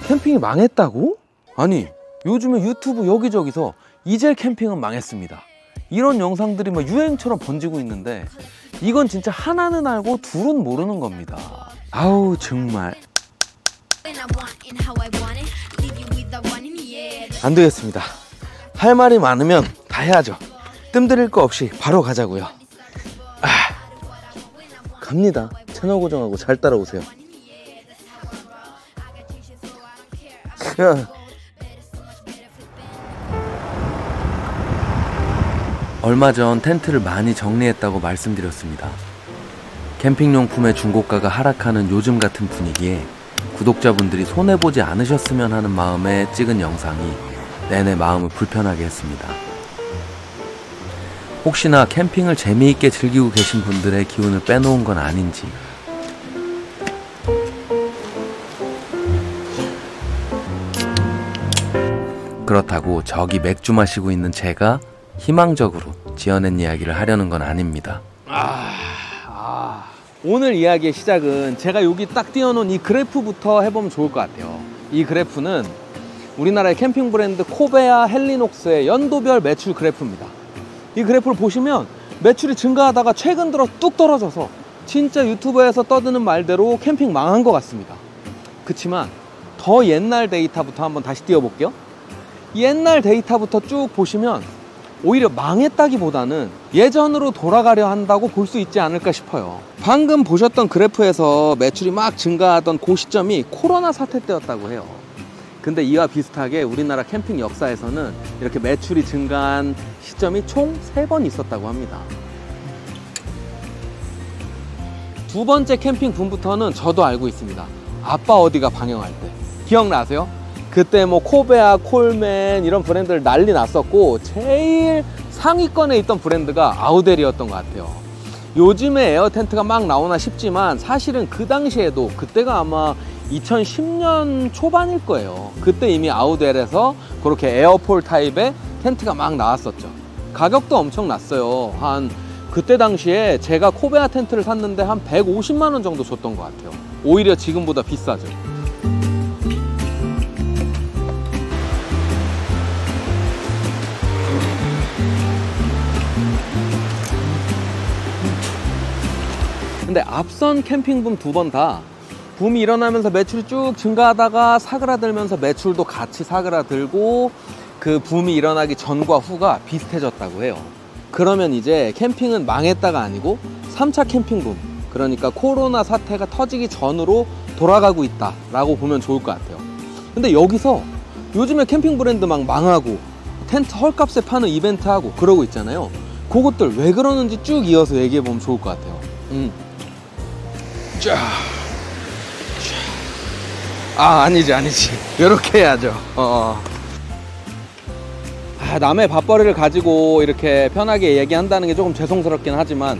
캠핑이 망했다고? 아니, 요즘에 유튜브 여기저기서 이젤 캠핑은 망했습니다, 이런 영상들이 막 유행처럼 번지고 있는데, 이건 진짜 하나는 알고 둘은 모르는 겁니다. 아우 정말 안 되겠습니다. 할 말이 많으면 다 해야죠. 뜸들일 거 없이 바로 가자고요. 갑니다. 채널 고정하고 잘 따라오세요. 얼마 전 텐트를 많이 정리했다고 말씀드렸습니다. 캠핑용품의 중고가가 하락하는 요즘 같은 분위기에 구독자분들이 손해보지 않으셨으면 하는 마음에 찍은 영상이 내내 마음을 불편하게 했습니다. 혹시나 캠핑을 재미있게 즐기고 계신 분들의 기운을 빼놓은 건 아닌지, 그렇다고 저기 맥주 마시고 있는 제가 희망적으로 지어낸 이야기를 하려는 건 아닙니다. 오늘 이야기의 시작은 제가 여기 딱 띄워놓은 이 그래프부터 해보면 좋을 것 같아요. 이 그래프는 우리나라의 캠핑 브랜드 코베아 헬리녹스의 연도별 매출 그래프입니다. 이 그래프를 보시면 매출이 증가하다가 최근 들어 뚝 떨어져서 진짜 유튜브에서 떠드는 말대로 캠핑 망한 것 같습니다. 그치만 더 옛날 데이터부터 한번 다시 띄워볼게요. 옛날 데이터부터 쭉 보시면 오히려 망했다기보다는 예전으로 돌아가려 한다고 볼 수 있지 않을까 싶어요. 방금 보셨던 그래프에서 매출이 막 증가하던 그 시점이 코로나 사태 때였다고 해요. 근데 이와 비슷하게 우리나라 캠핑 역사에서는 이렇게 매출이 증가한 시점이 총 3번 있었다고 합니다. 두 번째 캠핑 붐부터는 저도 알고 있습니다. 아빠 어디가 방영할 때 기억나세요? 그때 뭐 코베아, 콜맨 이런 브랜드를 난리 났었고, 제일 상위권에 있던 브랜드가 아우델이었던 것 같아요. 요즘에 에어 텐트가 막 나오나 싶지만 사실은 그 당시에도, 그때가 아마 2010년 초반일 거예요. 그때 이미 아우델에서 그렇게 에어폴 타입의 텐트가 막 나왔었죠. 가격도 엄청 났어요. 그때 당시에 제가 코베아 텐트를 샀는데 한 150만 원 정도 줬던 것 같아요. 오히려 지금보다 비싸죠. 근데 앞선 캠핑 붐 두 번 다 붐이 일어나면서 매출이 쭉 증가하다가 사그라들면서 매출도 같이 사그라들고, 그 붐이 일어나기 전과 후가 비슷해졌다고 해요. 그러면 이제 캠핑은 망했다가 아니고 3차 캠핑 붐, 그러니까 코로나 사태가 터지기 전으로 돌아가고 있다라고 보면 좋을 것 같아요. 근데 여기서 요즘에 캠핑 브랜드 막 망하고 텐트 헐값에 파는 이벤트 하고 그러고 있잖아요. 그것들 왜 그러는지 쭉 이어서 얘기해 보면 좋을 것 같아요. 아니지 이렇게 해야죠. 남의 밥벌이를 가지고 이렇게 편하게 얘기한다는 게 조금 죄송스럽긴 하지만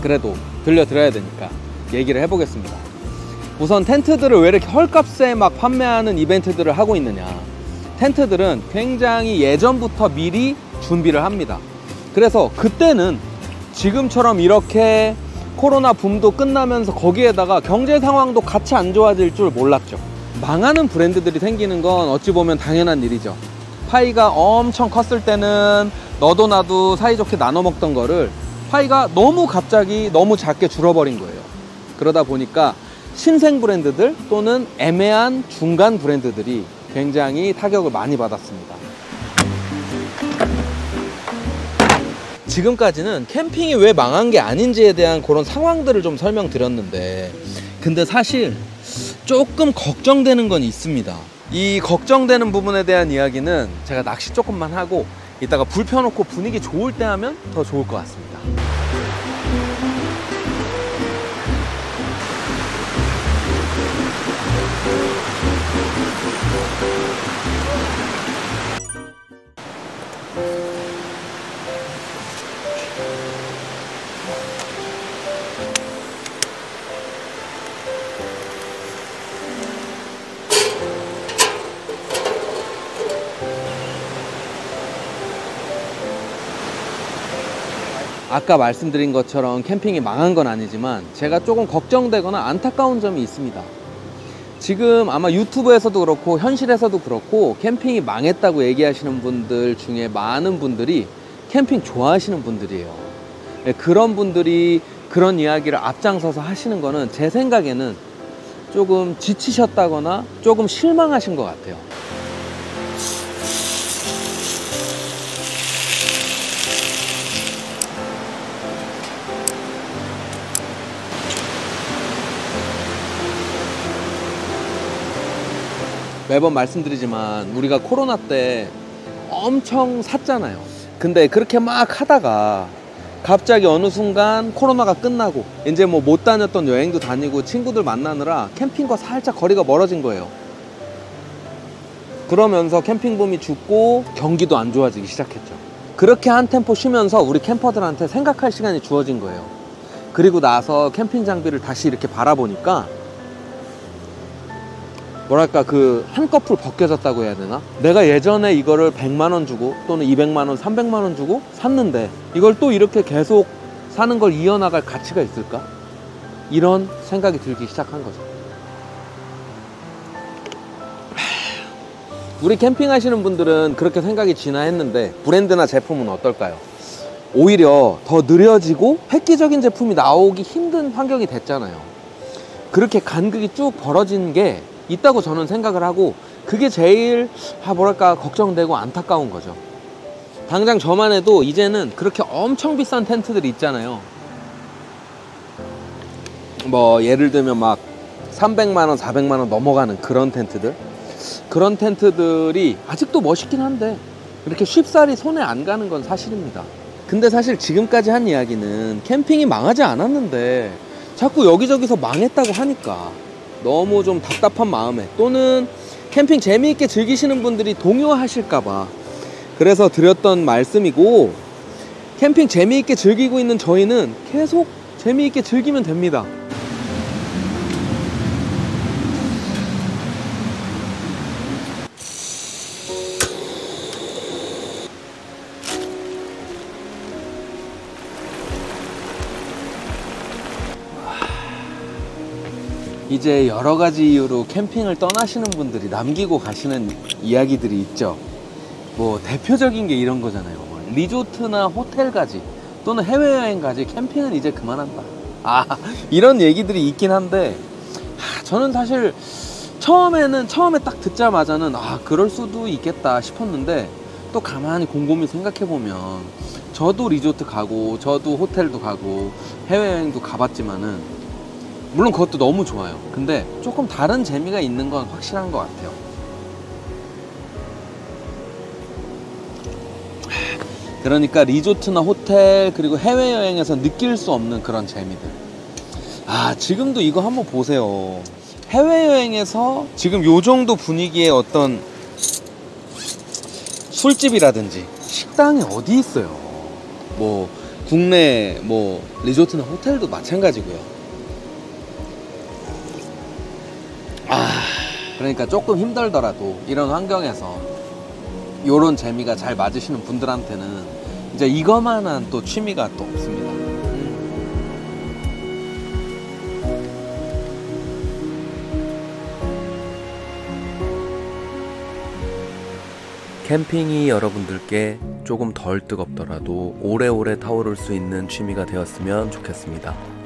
그래도 들려드려야 되니까 얘기를 해보겠습니다. 우선 텐트들을 왜 이렇게 헐값에 막 판매하는 이벤트들을 하고 있느냐. 텐트들은 굉장히 예전부터 미리 준비를 합니다. 그래서 그때는 지금처럼 이렇게 코로나 붐도 끝나면서 거기에다가 경제 상황도 같이 안 좋아질 줄 몰랐죠. 망하는 브랜드들이 생기는 건 어찌 보면 당연한 일이죠. 파이가 엄청 컸을 때는 너도 나도 사이좋게 나눠 먹던 거를 파이가 너무 갑자기 너무 작게 줄어버린 거예요. 그러다 보니까 신생 브랜드들 또는 애매한 중간 브랜드들이 굉장히 타격을 많이 받았습니다. 지금까지는 캠핑이 왜 망한 게 아닌지에 대한 그런 상황들을 좀 설명드렸는데, 근데 사실 조금 걱정되는 건 있습니다. 이 걱정되는 부분에 대한 이야기는 제가 낚시 조금만 하고 이따가 불 펴놓고 분위기 좋을 때 하면 더 좋을 것 같습니다. 아까 말씀드린 것처럼 캠핑이 망한 건 아니지만 제가 조금 걱정되거나 안타까운 점이 있습니다. 지금 아마 유튜브에서도 그렇고 현실에서도 그렇고 캠핑이 망했다고 얘기하시는 분들 중에 많은 분들이 캠핑 좋아하시는 분들이에요. 그런 분들이 그런 이야기를 앞장서서 하시는 거는 제 생각에는 조금 지치셨다거나 조금 실망하신 것 같아요. 매번 말씀드리지만 우리가 코로나 때 엄청 샀잖아요. 근데 그렇게 막 하다가 갑자기 어느 순간 코로나가 끝나고 이제 뭐 못 다녔던 여행도 다니고 친구들 만나느라 캠핑과 살짝 거리가 멀어진 거예요. 그러면서 캠핑 붐이 죽고 경기도 안 좋아지기 시작했죠. 그렇게 한 템포 쉬면서 우리 캠퍼들한테 생각할 시간이 주어진 거예요. 그리고 나서 캠핑 장비를 다시 이렇게 바라보니까 뭐랄까 그 한꺼풀 벗겨졌다고 해야 되나? 내가 예전에 이거를 100만원 주고 또는 200만원, 300만원 주고 샀는데 이걸 또 이렇게 계속 사는 걸 이어나갈 가치가 있을까? 이런 생각이 들기 시작한 거죠. 우리 캠핑 하시는 분들은 그렇게 생각이 지나 했는데 브랜드나 제품은 어떨까요? 오히려 더 느려지고 획기적인 제품이 나오기 힘든 환경이 됐잖아요. 그렇게 간극이 쭉 벌어진 게 있다고 저는 생각을 하고 그게 제일 뭐랄까 걱정되고 안타까운 거죠. 당장 저만 해도 이제는 그렇게 엄청 비싼 텐트들이 있잖아요. 뭐 예를 들면 막 300만원 400만원 넘어가는 그런 텐트들, 그런 텐트들이 아직도 멋있긴 한데 이렇게 쉽사리 손에 안 가는 건 사실입니다. 근데 사실 지금까지 한 이야기는 캠핑이 망하지 않았는데 자꾸 여기저기서 망했다고 하니까 너무 좀 답답한 마음에, 또는 캠핑 재미있게 즐기시는 분들이 동요하실까봐 그래서 드렸던 말씀이고, 캠핑 재미있게 즐기고 있는 저희는 계속 재미있게 즐기면 됩니다. 이제 여러 가지 이유로 캠핑을 떠나시는 분들이 남기고 가시는 이야기들이 있죠. 뭐 대표적인 게 이런 거잖아요. 리조트나 호텔 가지 또는 해외여행 가지 캠핑은 이제 그만한다. 이런 얘기들이 있긴 한데 저는 사실 처음에 딱 듣자마자는 그럴 수도 있겠다 싶었는데, 또 가만히 곰곰이 생각해보면 저도 리조트 가고 저도 호텔도 가고 해외여행도 가봤지만은 물론 그것도 너무 좋아요. 근데 조금 다른 재미가 있는 건 확실한 것 같아요. 그러니까 리조트나 호텔 그리고 해외여행에서 느낄 수 없는 그런 재미들. 지금도 이거 한번 보세요. 해외여행에서 지금 요 정도 분위기의 어떤 술집이라든지 식당이 어디 있어요. 뭐 국내 뭐 리조트나 호텔도 마찬가지고요. 그러니까 조금 힘들더라도 이런 환경에서 요런 재미가 잘 맞으시는 분들한테는 이제 이거만한 또 취미가 또 없습니다. 캠핑이 여러분들께 조금 덜 뜨겁더라도 오래오래 타오를 수 있는 취미가 되었으면 좋겠습니다.